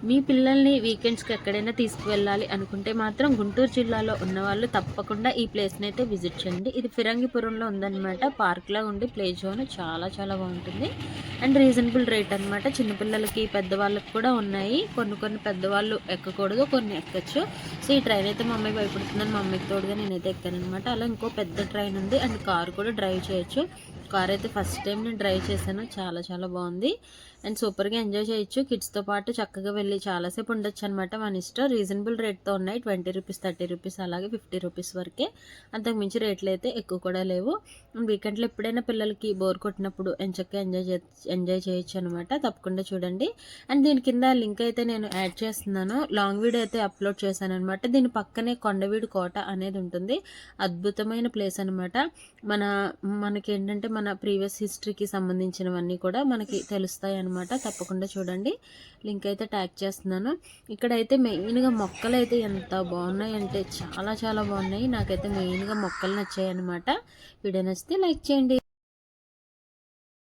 మీ పిల్లల్ని వీకెండ్స్‌కి ఎక్కడైనా తీసుకువెళ్ళాలి అనుకుంటే మాత్రం గుంటూరు జిల్లాలో ఉన్నవాళ్ళు తప్పకుండా ఈ ప్లేస్‌ని అయితే విజిట్ చేయండి. ఇది ఫిరంగిపురంలో ఉందన్నమాట. పార్క్‌లా ఉండి ప్లే జోన్ చాలా చాలా బావుంటుంది. అండ్ రీజనబుల్ రేట్ అనమాట. చిన్న పిల్లలకి, పెద్దవాళ్ళకి కూడా ఉన్నాయి. కొన్ని కొన్ని పెద్దవాళ్ళు ఎక్కకూడదు. కొన్ని ఎక్కొచ్చు. సో, ఈ ట్రైన్ అయితే మా అమ్మాయి భయపడుతుందని మా అమ్మాయికి తోడుగా నేనైతే ఎక్కాననమాట. అలా ఇంకో పెద్ద ట్రైన్ ఉంది. అండ్ కార్ కూడా డ్రైవ్ చేయొచ్చు. కార్ అయితే ఫస్ట్ టైం నేను డ్రైవ్ చేశాను. చాలా చాలా బావుంది. అండ్ సూపర్‌గా ఎంజాయ్ చేయొచ్చు. కిడ్స్‌తో పాటు చక్కగా వెళ్ళి చాలాసేపు ఉండొచ్చనమాట. మన ఇష్టం. రీజనబుల్ రేట్‌తో ఉన్నాయి. ₹20, ₹30 అలాగే ₹50 వరకే. అంతకు మించి రేట్లయితే ఎక్కువ కూడా లేవు. వీకెండ్‌లో ఎప్పుడైనా పిల్లలకి బోర్ కొట్టినప్పుడు ఎంచక్కా ఎంజాయ్ చేయొచ్చనమాట. తప్పకుండా చూడండి. అండ్ దీని కింద లింక్ అయితే నేను యాడ్ చేస్తున్నాను. లాంగ్ వీడియో అయితే అప్‌లోడ్ చేశాననమాట. దీని పక్కనే కొండవీడు కోట అనేది ఉంటుంది. అద్భుతమైన ప్లేస్ అనమాట. మన మనకేంటంటే మన ప్రీవియస్ హిస్టరీకి సంబంధించినవన్నీ కూడా మనకి తెలుస్తాయనమాట. తప్పకుండా చూడండి. లింక్ అయితే ట్యాగ్ చేస్తున్నాను. ఇక్కడైతే మెయిన్‌గా మొక్కలైతే ఎంత బావున్నాయంటే చాలా చాలా బావున్నాయి. నాకైతే మెయిన్‌గా మొక్కలు నచ్చాయన్నమాట. వీడియో నచ్చితే లైక్ చేయండి.